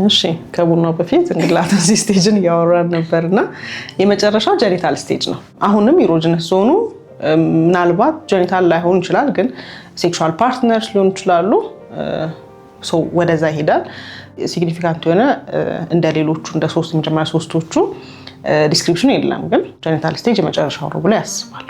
እሺ ከቡናው በፊት እንግዲህ ላተንሲ ስቴጅን ያወራን ነበርና የመጨረሻው ጀኒታል ስቴጅ ነው። አሁንም ኢሮጂነስ ዞኑ ምናልባት ጀኒታል ላይሆን ይችላል ግን ሴክሹዋል ፓርትነርስ ሊሆን ይችላሉ ሶ ወደዛ ይሄዳል። ሲግኒፊካንት የሆነ እንደ ሌሎቹ እንደ ሶስት መጀመሪያ ሶስቶቹ ዲስክሪፕሽን የለም ግን ጀኒታል ስቴጅ የመጨረሻው ነው ብሎ ያስባል።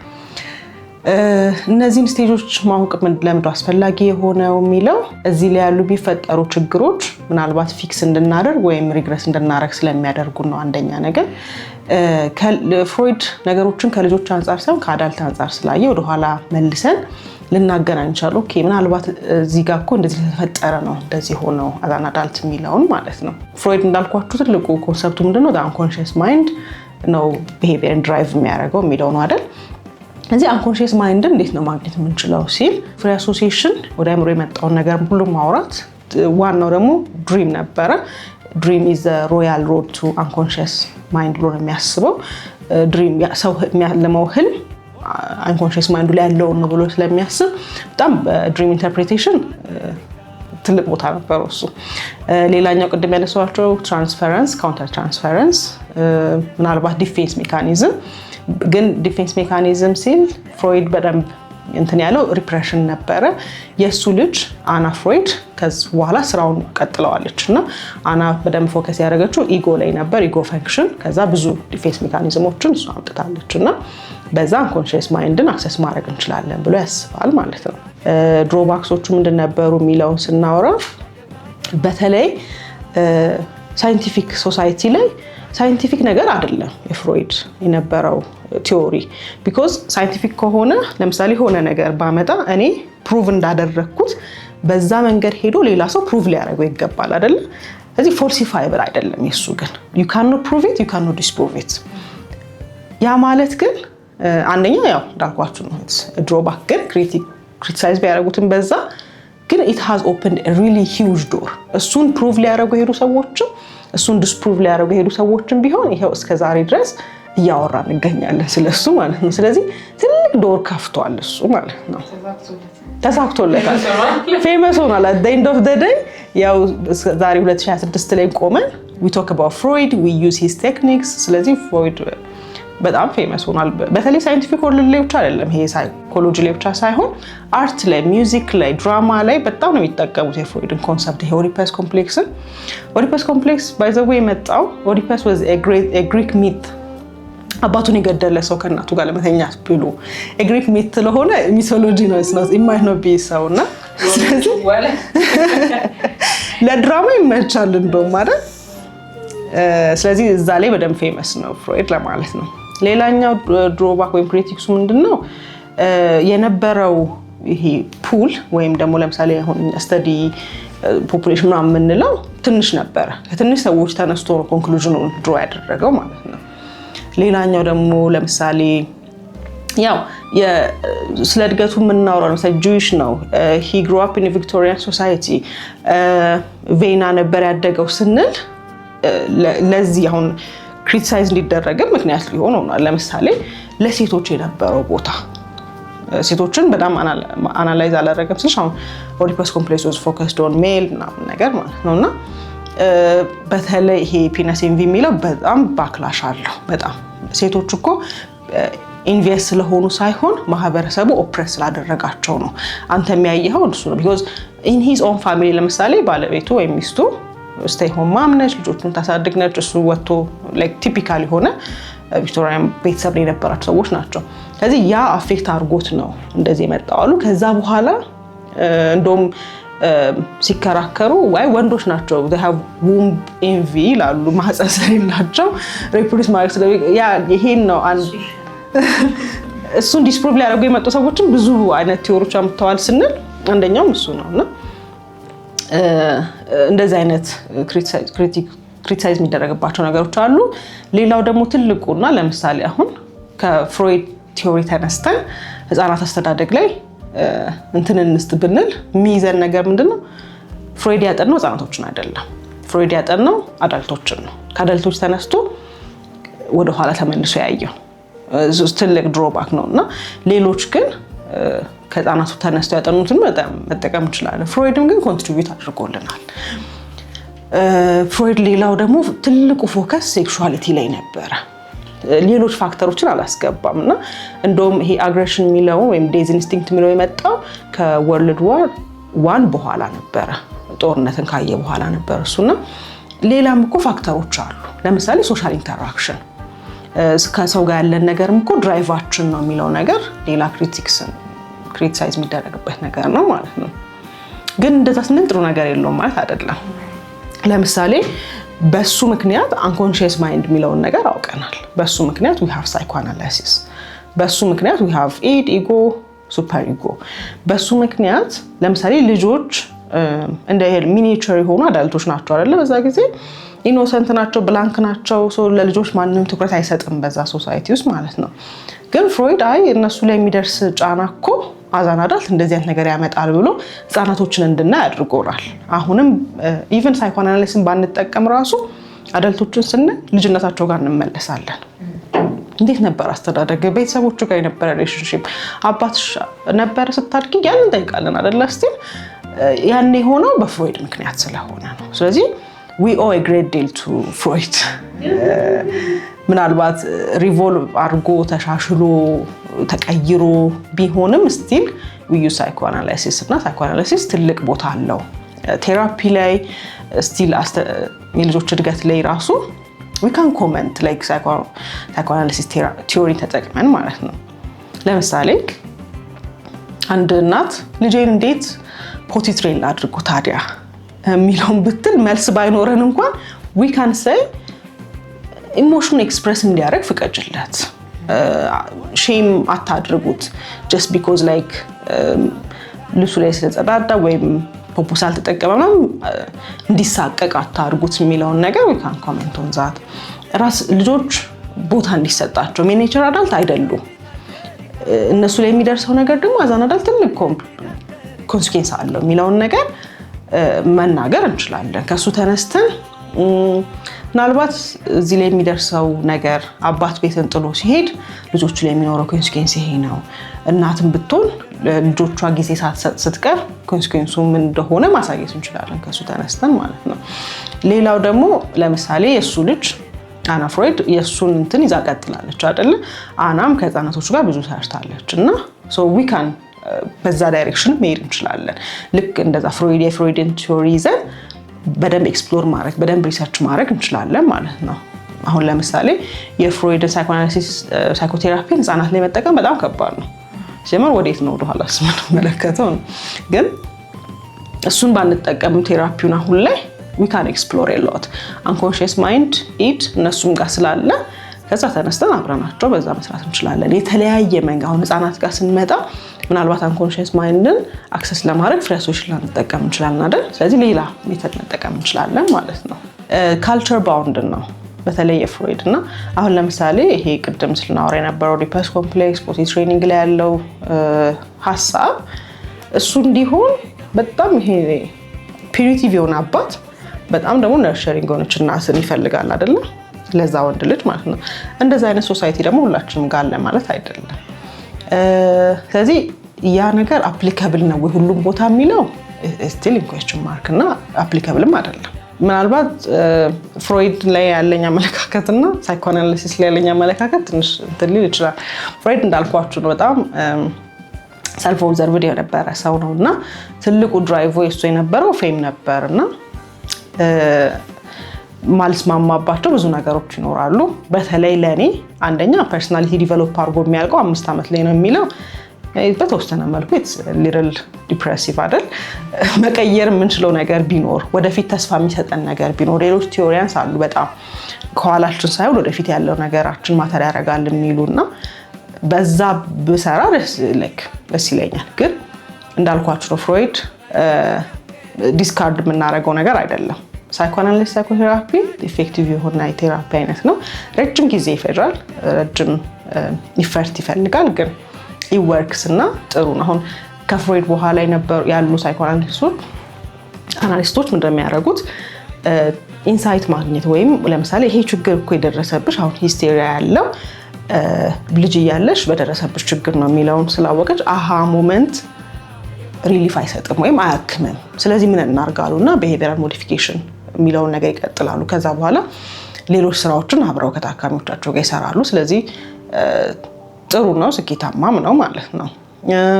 እነዚህን ስቴጆች ማወቅ ለምንድን አስፈላጊ የሆነው የሚለው እዚህ ላይ ያሉ ቢፈጠሩ ችግሮች ምናልባት ፊክስ እንድናደርግ ወይም ሪግረስ እንድናደርግ ስለሚያደርጉ ነው። አንደኛ ነገር ፍሮይድ ነገሮችን ከልጆች አንጻር ሳይሆን ከአዳልት አንጻር ስላየ ወደኋላ መልሰን ልናገናኝ እንችላለን። ኦኬ ምናልባት እዚህ ጋር እኮ እንደዚህ ተፈጠረ ነው እንደዚህ ሆነው አዛን አዳልት የሚለውን ማለት ነው። ፍሮይድ እንዳልኳችሁ ትልቁ ኮንሰፕቱ ምንድነው አንኮንሺየስ ማይንድ ነው ቢሄቪየርን ድራይቭ የሚያደርገው የሚለው ነው አይደል። እዚህ አንኮንሺየስ ማይንድን እንዴት ነው ማግኘት የምንችለው ሲል ፍሪ አሶሲዬሽን ወደ አእምሮ የመጣውን ነገር ሁሉ ማውራት፣ ዋናው ደግሞ ድሪም ነበረ። ድሪም ኢዝ ዘ ሮያል ሮድ ቱ አንኮንሺየስ ማይንድ ብሎ ነው የሚያስበው። ድሪም ሰው የሚያልመው ህልም አንኮንሺየስ ማይንዱ ላይ ያለውን ነው ብሎ ስለሚያስብ በጣም በድሪም ኢንተርፕሬቴሽን ትልቅ ቦታ ነበረው እሱ። ሌላኛው ቅድም ያነሳኋቸው ትራንስፈረንስ፣ ካውንተር ትራንስፈረንስ፣ ምናልባት ዲፌንስ ሜካኒዝም ግን ዲፌንስ ሜካኒዝም ሲል ፍሮይድ በደንብ እንትን ያለው ሪፕሬሽን ነበረ። የሱ ልጅ አና ፍሮይድ ከዚህ በኋላ ስራውን ቀጥለዋለች እና አና በደንብ ፎከስ ያደረገችው ኢጎ ላይ ነበር፣ ኢጎ ፈንክሽን። ከዛ ብዙ ዲፌንስ ሜካኒዝሞችን እሱ አምጥታለች እና በዛ አንኮንሺየስ ማይንድን አክሰስ ማድረግ እንችላለን ብሎ ያስባል ማለት ነው። ድሮባክሶቹ ምንድን ነበሩ የሚለውን ስናወራ በተለይ ሳይንቲፊክ ሶሳይቲ ላይ ሳይንቲፊክ ነገር አይደለም የፍሮይድ የነበረው ቲዮሪ። ቢኮዝ ሳይንቲፊክ ከሆነ ለምሳሌ ሆነ ነገር ባመጣ እኔ ፕሩቭ እንዳደረግኩት በዛ መንገድ ሄዶ ሌላ ሰው ፕሩቭ ሊያደርገው ይገባል አይደለ። ስለዚህ ፎልሲፋይብል አይደለም የሱ ግን you cannot prove it you cannot disprove it። ያ ማለት ግን አንደኛ ያው እንዳልኳችሁ ነው ድሮባክ ግን ክሪቲሳይዝ ቢያደርጉትም በዛ ግን it has opened a really huge door። እሱን ፕሩቭ ሊያደርጉ ሄዱ ሰዎችም እሱን ዲስፕሩቭ ሊያደርጉ ሄዱ ሰዎችም ቢሆን ይሄው እስከ ዛሬ ድረስ እያወራን እንገኛለን ስለሱ ማለት ነው። ስለዚህ ትልቅ ዶር ከፍቷል እሱ ማለት ነው። ተሳክቶለታል፣ ፌመስ ሆኗል። at the end of the day ያው ዛሬ 2026 ላይ ቆመን we talk about Freud, we use his techniques። ስለዚህ ፍሮይድ በጣም ፌመስ ሆኗል። በተለይ ሳይንቲፊክ ወርልድ ላይ ብቻ አይደለም፣ ይሄ ሳይኮሎጂ ላይ ብቻ ሳይሆን አርት ላይ፣ ሚውዚክ ላይ፣ ድራማ ላይ በጣም ነው የሚጠቀሙት የፍሮይድን ኮንሰፕት። ይሄ ኦዲፐስ ኮምፕሌክስን ኦዲፐስ ኮምፕሌክስ ባይ ዘ ዌይ የመጣው ኦዲፐስ was a Greek myth። አባቱን የገደለ ሰው ከእናቱ ጋር ለመተኛት ብሎ ግሪክ ሚት ስለሆነ ሚቶሎጂ ነው ኢማይት ነው ቢሰውና ስለዚህ ለድራማ ይመቻል እንደውም ማለት ስለዚህ እዛ ላይ በደንብ ፌመስ ነው ፍሮይድ ለማለት ነው። ሌላኛው ድሮባክ ወይም ክሪቲክሱ ምንድነው የነበረው ይሄ ፑል ወይም ደግሞ ለምሳሌ አሁን ስተዲ ፖፑሌሽን ነው የምንለው ትንሽ ነበረ። ከትንሽ ሰዎች ተነስቶ ነው ኮንክሉዥኑን ድሮ ያደረገው ማለት ነው። ሌላኛው ደግሞ ለምሳሌ ያው ስለ እድገቱ የምናወራው ለምሳሌ ጁዊሽ ነው። he grew up in a Victorian society ቬና ነበር ያደገው ስንል ለዚህ አሁን ክሪቲሳይዝ እንዲደረግም ምክንያት ሊሆን ሆኗል። ለምሳሌ ለሴቶች የነበረው ቦታ ሴቶችን በጣም አናላይዝ አላደረገም ስልሽ አሁን ኦዲፐስ ኮምፕሌክስ was focused on male ምናምን ነገር ማለት ነውና በተለይ ይሄ ፒነስ ኤንቪ የሚለው በጣም ባክላሽ አለው። በጣም ሴቶች እኮ ኢንቨስት ስለሆኑ ሳይሆን ማህበረሰቡ ኦፕሬስ ስላደረጋቸው ነው። አንተ የሚያየኸው እሱ ነው። because in his own family ለምሳሌ ባለቤቱ ወይም ሚስቱ ስቴይ ሆም ማም ነች፣ ልጆቹን ታሳድግ ነች። እሱ ወጥቶ ላይክ ቲፒካል የሆነ ቪክቶሪያን ቤተሰብ ላይ የነበራቸው ሰዎች ናቸው። ስለዚህ ያ አፌክት አድርጎት ነው እንደዚህ የመጣው አሉ። ከዛ በኋላ እንደውም ሲከራከሩ ዋይ ወንዶች ናቸው they have womb envy ይላሉ፣ ማህፀን ስለሌላቸው ሪፕሮዲዩስ ማድረግ ስለ ያ ይሄን ነው እሱን ዲስፕሩቭ ሊያደርጉ የመጡ ሰዎችም ብዙ አይነት ቲዮሪዎች አምጥተዋል ስንል አንደኛው እሱ ነውና እንደዚህ አይነት ክሪቲሳይዝ የሚደረግባቸው ነገሮች አሉ። ሌላው ደግሞ ትልቁና ለምሳሌ አሁን ከፍሮይድ ቲዮሪ ተነስተን ህፃናት አስተዳደግ ላይ እንትን እንስጥ ብንል የሚይዘን ነገር ምንድነው? ፍሮይድ ያጠናው ህፃናቶችን አይደለም፣ ፍሮይድ ያጠናው አዳልቶችን ነው። ከአዳልቶች ተነስቶ ወደ ኋላ ተመልሶ ያየው ትልቅ ድሮባክ ነውና ሌሎች ግን ከህፃናቱ ተነስተው ያጠኑትን መጠቀም እንችላለን። ፍሮይድም ግን ኮንትሪቢዩት አድርጎልናል። ፍሮይድ ሌላው ደግሞ ትልቁ ፎከስ ሴክሹዋሊቲ ላይ ነበረ። ሌሎች ፋክተሮችን አላስገባም እና እንደውም ይሄ አግሬሽን የሚለው ወይም ዴዝ ኢንስቲንክት የሚለው የመጣው ከወርልድ ዋር 1 በኋላ ነበረ፣ ጦርነትን ካየ በኋላ ነበር እሱና ሌላም እኮ ፋክተሮች አሉ። ለምሳሌ ሶሻል ኢንተራክሽን ከሰው ጋር ያለን ነገርም እኮ ድራይቫችን ነው የሚለው ነገር ሌላ ክሪቲሳይዝ የሚደረግበት ነገር ነው ማለት ነው። ግን እንደዛ ስንል ጥሩ ነገር የለውም ማለት አይደለም። ለምሳሌ በሱ ምክንያት አንኮንሺየስ ማይንድ የሚለውን ነገር አውቀናል። በሱ ምክንያት we have psychoanalysis፣ በሱ ምክንያት we have id ego super ego። በሱ ምክንያት ለምሳሌ ልጆች እንደ ሚኒቸር የሆኑ አዳልቶች ናቸው አይደለ? በዛ ጊዜ ኢኖሰንት ናቸው፣ ብላንክ ናቸው። ለልጆች ማንንም ትኩረት አይሰጥም በዛ ሶሳይቲ ውስጥ ማለት ነው። ግን ፍሮይድ አይ እነሱ ላይ የሚደርስ ጫና እኮ አዛን አዳልት እንደዚህ አይነት ነገር ያመጣል ብሎ ህፃናቶችን እንድናይ አድርጎናል። አሁንም ኢቨን ሳይኮአናሊሲስን ባንጠቀም ራሱ አዳልቶችን ስናይ ልጅነታቸው ጋር እንመለሳለን። እንዴት ነበር አስተዳደግ፣ ቤተሰቦቹ ጋር የነበረ ሪሌሽንሺፕ፣ አባትሽ ነበረ ስታድጊ ያንን እንጠይቃለን አይደል? ስቲል ያን የሆነው በፍሮይድ ምክንያት ስለሆነ ነው። ስለዚህ we owe a great deal to ፍሮይድ። ምናልባት ሪቮልቭ አድርጎ ተሻሽሎ ተቀይሮ ቢሆንም ስቲል we use psychoanalysis እና psychoanalysis ትልቅ ቦታ አለው ቴራፒ ላይ ስቲል የልጆች እድገት ላይ ራሱ we can comment like psychoanalysis theory ተጠቅመን ማለት ነው። ለምሳሌ አንድ እናት ልጄን እንዴት ፖቲ ትሬን አድርጎ ታዲያ የሚለውን ብትል መልስ ባይኖረን እንኳን we can say ኢሞሽን ኤክስፕረስ እንዲያደርግ ፍቀጅለት፣ ሼም አታድርጉት just because like ልብሱ ላይ ስለጸዳዳ ወይም ፖፖሳል ተጠቀመ እንዲሳቀቅ አታድርጉት የሚለውን ነገር we can comment on that። ራስ ልጆች ቦታ እንዲሰጣቸው ሚኒቸር አዳልት አይደሉም። እነሱ ላይ የሚደርሰው ነገር ደግሞ አዛን አዳልት ትልቅ ኮንሲኩዌንስ አለው የሚለውን ነገር መናገር እንችላለን። ከሱ ተነስተን ምናልባት እዚህ ላይ የሚደርሰው ነገር አባት ቤትን ጥሎ ሲሄድ ልጆቹ ላይ የሚኖረው ኮንሲኩዌንስ ይሄ ነው። እናትም ብትሆን ልጆቿ ጊዜ ስትቀር ኮንሲኩዌንሱ ምን እንደሆነ ማሳየት እንችላለን ከሱ ተነስተን ማለት ነው። ሌላው ደግሞ ለምሳሌ የሱ ልጅ አና ፍሮይድ የሱን እንትን ይዛ ቀጥላለች አይደለ? አናም ከህፃናቶች ጋር ብዙ ሰርታለች እና ሶ ዊ ካን በዛ ዳይሬክሽን መሄድ እንችላለን። ልክ እንደዛ የፍሮይድን ቲዮሪ ይዘን በደንብ ኤክስፕሎር ማድረግ በደንብ ሪሰርች ማድረግ እንችላለን ማለት ነው። አሁን ለምሳሌ የፍሮይድን ሳይኮአናሊሲስ ሳይኮቴራፒን ህፃናት ላይ መጠቀም በጣም ከባድ ነው። ሲጀመር ወዴት ነው ወደኋላ ስንመለከተው ነው። ግን እሱን ባንጠቀም ቴራፒውን አሁን ላይ we can explore a lot unconscious mind id እነሱም ጋር ስላለ ከዛ ተነስተን አብረናቸው በዛ መስራት እንችላለን። የተለያየ መንገድ አሁን ህፃናት ጋር ስንመጣ ምናልባት unconscious mindን አክሰስ ለማድረግ ፍሬሶችን ልንጠቀም እንችላለን አይደል? ስለዚህ ሌላ ሜተድ ልንጠቀም እንችላለን ማለት ነው። ካልቸር ባውንድ ነው በተለይ የፍሮይድ እና አሁን ለምሳሌ ይሄ ቅድም ስልናወራ የነበረው ኦዲፐስ ኮምፕሌክስ ፖቲ ትሬኒንግ ላይ ያለው ሐሳብ እሱ እንዲሆን በጣም ይሄ ፒሪቲቭ የሆነ አባት በጣም ደግሞ ነርቸሪንግ ሆነች እናትን ይፈልጋል አይደለ? ለዛ ወንድ ልጅ ማለት ነው። እንደዛ አይነት ሶሳይቲ ደግሞ ሁላችንም ጋር አለ ማለት አይደለም። ስለዚህ ያ ነገር አፕሊካብል ነው ወይ ሁሉም ቦታ የሚለው ስቲል ኢን ኩዌስችን ማርክ እና አፕሊካብልም አይደለም። ምናልባት ፍሮይድ ላይ ያለኝ አመለካከትና ሳይኮአናሊሲስ ላይ ያለኝ አመለካከት ትንሽ እንትን ሊል ይችላል። ፍሮይድ እንዳልኳችሁ ነው በጣም ሰልፍ ኦብዘርቭድ የነበረ ሰው ነው እና ትልቁ ድራይቭ የሱ የነበረው ፌም ነበርና ማልስማማባቸው ብዙ ነገሮች ይኖራሉ። በተለይ ለኔ አንደኛ ፐርሰናሊቲ ዲቨሎፕ አድርጎ የሚያልቀው 5 ዓመት ላይ ነው የሚለው በተወሰነ መልኩ ሊትል ዲፕሬሲቭ አይደል? መቀየር የምንችለው ነገር ቢኖር ወደፊት ተስፋ የሚሰጠን ነገር ቢኖር ሌሎች ቲዮሪያንስ አሉ በጣም ከኋላችን ሳይሆን ወደፊት ያለው ነገራችን ማተር ያደርጋል የሚሉና በዛ ብሰራ ደስ ይለኛል። ግን እንዳልኳችሁ ነው ፍሮይድ ዲስካርድ የምናደርገው ነገር አይደለም። ሳይኮአናሊሲስ ሳይኮቴራፒ ኢፌክቲቭ የሆነ የቴራፒ አይነት ነው። ረጅም ጊዜ ይፈጃል፣ ረጅም ኢፈርት ይፈልጋል፣ ግን ኢወርክስ እና ጥሩ ነው። አሁን ከፍሮይድ በኋላ ያሉ ሳይኮአናሊስቶች እንደሚያደርጉት ኢንሳይት ማግኘት ወይም ለምሳሌ ይሄ ችግር እኮ የደረሰብሽ አሁን ሂስቴሪያ ያለው ልጅ እያለሽ በደረሰብሽ ችግር ነው የሚለውን ስላወቀች አሃ ሞመንት ሪሊፍ አይሰጥም ወይም አያክምም። ስለዚህ ምን እናርጋሉና ቢሄቪየራል ሞዲፊኬሽን የሚለውን ነገር ይቀጥላሉ። ከዛ በኋላ ሌሎች ስራዎችን አብረው ከታካሚዎቻቸው ጋር ይሰራሉ። ስለዚህ ጥሩ ነው፣ ስኬታማም ነው ማለት ነው።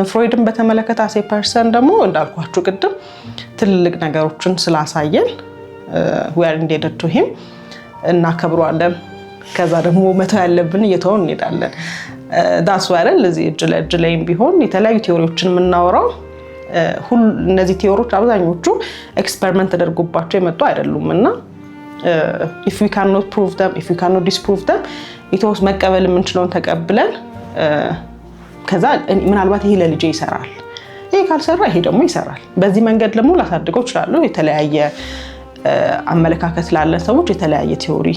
ፍሮይድን በተመለከተ አሴ ፐርሰን ደግሞ እንዳልኳችሁ ቅድም ትልልቅ ነገሮችን ስላሳየን we are indebted to him እናከብረዋለን። ከዛ ደግሞ መተው ያለብን እየተውን እንሄዳለን። that's why ለዚህ እጅ ላይም ቢሆን የተለያዩ ቲዮሪዎችን የምናወራው እነዚህ ቲዮሪዎች አብዛኞቹ ኤክስፐሪመንት ተደርጎባቸው የመጡ አይደሉም እና if we cannot prove them, if we cannot disprove them ኢትዮስ መቀበል የምንችለውን ተቀብለን ከዛ ምናልባት ይሄ ለልጄ ይሰራል፣ ይሄ ካልሰራ ይሄ ደግሞ ይሰራል፣ በዚህ መንገድ ደግሞ ላሳድገው ይችላል። የተለያየ አመለካከት ላለን ሰዎች የተለያየ ቲዮሪ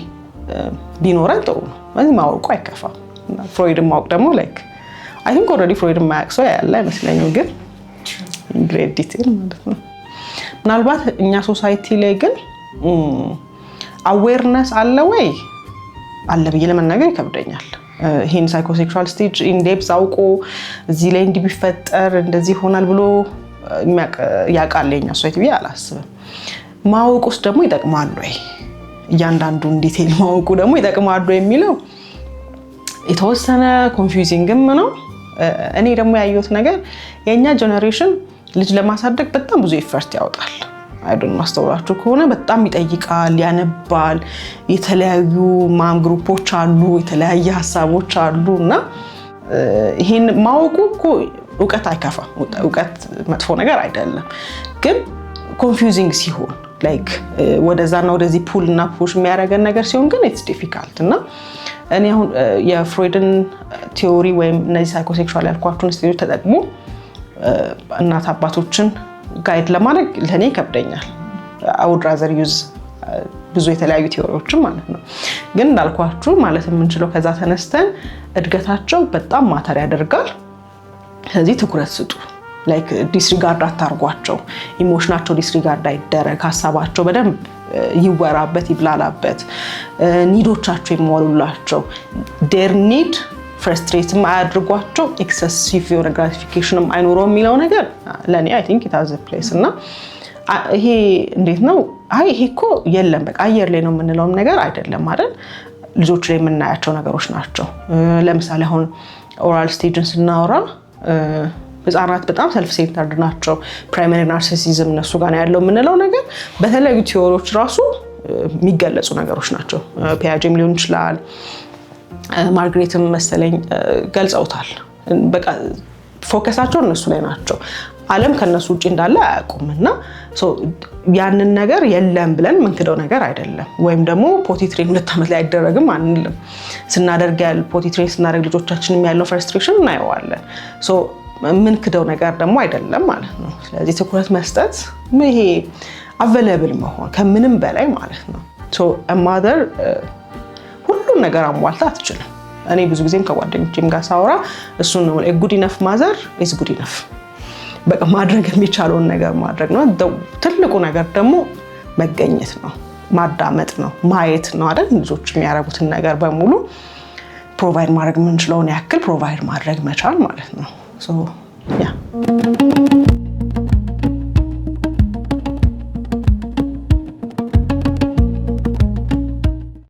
ቢኖረን ጥሩ ነው። ማለት ማወቁ አይከፋም። ፍሮይድን ማወቅ ደግሞ ላይክ አይ ቲንክ ኦልሬዲ ፍሮይድን ማያውቅ ሰው ያለ አይመስለኝም፣ ግን ግሬት ዲቴል ማለት ነው። ምናልባት እኛ ሶሳይቲ ላይ ግን አዌርነስ አለ ወይ አለ ብዬ ለመናገር ይከብደኛል። ይሄን ሳይኮሴክሹዋል ስቴጅ ኢንዴፕስ አውቆ እዚህ ላይ እንዲህ ቢፈጠር እንደዚህ ይሆናል ብሎ ያውቃል የኛ ሶሳይቲ ብዬ አላስብም። ማወቁስ ደግሞ ይጠቅማል ወይ እያንዳንዱን ዲቴል ማወቁ ደግሞ ይጠቅማል ወይ የሚለው የተወሰነ ኮንፊውዚንግም ነው። እኔ ደግሞ ያየሁት ነገር የኛ ጀነሬሽን ልጅ ለማሳደግ በጣም ብዙ ኢፈርት ያወጣል። አይዶን ማስተውላችሁ ከሆነ በጣም ይጠይቃል፣ ያነባል፣ የተለያዩ ማም ግሩፖች አሉ፣ የተለያየ ሀሳቦች አሉና ይሄን ማወቁ እኮ እውቀት አይከፋም። እውቀት መጥፎ ነገር አይደለም፣ ግን ኮንፊውዚንግ ሲሆን ላይክ ወደዛና ወደዚህ ፑል እና ፑሽ የሚያደርገን ነገር ሲሆን ግን ኢትስ ዲፊካልት እና እኔ አሁን የፍሮይድን ቲዮሪ ወይም እነዚህ ሳይኮሴክሹዋል ያልኳቸውን ስቴጆች ተጠቅሞ እናት አባቶችን ጋይድ ለማድረግ ለኔ ይከብደኛል። I would rather use ብዙ የተለያዩ ቲዮሪዎችን ማለት ነው። ግን እንዳልኳችሁ ማለት የምንችለው ከዛ ተነስተን እድገታቸው በጣም ማተር ያደርጋል። ስለዚህ ትኩረት ስጡ። ላይክ ዲስሪጋርድ አታርጓቸው። ኢሞሽናቸው ዲስሪጋርድ አይደረግ። ሀሳባቸው በደንብ ይወራበት፣ ይብላላበት። ኒዶቻቸው ይሟሉላቸው። ዴር ኒድ ፍረስትሬትም አያድርጓቸው። ኤክሰሲቭ የሆነ ግራቲፊኬሽንም አይኖረው የሚለው ነገር ለእኔ አይ ቲንክ ኢት ሃዝ አ ፕሌስ እና ይሄ እንዴት ነው አይ ይሄ እኮ የለም በቃ አየር ላይ ነው የምንለውም ነገር አይደለም አይደል? ልጆች ላይ የምናያቸው ነገሮች ናቸው። ለምሳሌ አሁን ኦራል ስቴጅን ስናወራ ህፃናት በጣም ሰልፍ ሴንተርድ ናቸው። ፕራይመሪ ናርሲሲዝም እነሱ ጋር ያለው የምንለው ነገር በተለያዩ ቲዮሪዎች ራሱ የሚገለጹ ነገሮች ናቸው። ፒያጄም ሊሆን ይችላል፣ ማርግሬትም መሰለኝ ገልጸውታል። በቃ ፎከሳቸው እነሱ ላይ ናቸው። ዓለም ከነሱ ውጪ እንዳለ አያውቁም እና ያንን ነገር የለም ብለን ምንክደው ነገር አይደለም። ወይም ደግሞ ፖቲትሬን 2 ዓመት ላይ አይደረግም አንልም። ስናደርግ ፖቲትሬን ስናደርግ ልጆቻችንም ያለው ፍረስትሬሽን እናየዋለን። ምንክደው ነገር ደግሞ አይደለም ማለት ነው። ስለዚህ ትኩረት መስጠት ይሄ አቬለብል መሆን ከምንም በላይ ማለት ነው። ማዘር ሁሉም ነገር አሟልታ አትችልም። እኔ ብዙ ጊዜም ከጓደኞቼም ጋር ሳወራ እሱን ነው ጉድ ኢነፍ ማዘር ኢዝ ጉድ ኢነፍ። በቃ ማድረግ የሚቻለውን ነገር ማድረግ ነው። ትልቁ ነገር ደግሞ መገኘት ነው፣ ማዳመጥ ነው፣ ማየት ነው አይደል? ልጆች የሚያደርጉትን ነገር በሙሉ ፕሮቫይድ ማድረግ የምንችለውን ያክል ፕሮቫይድ ማድረግ መቻል ማለት ነው። ያ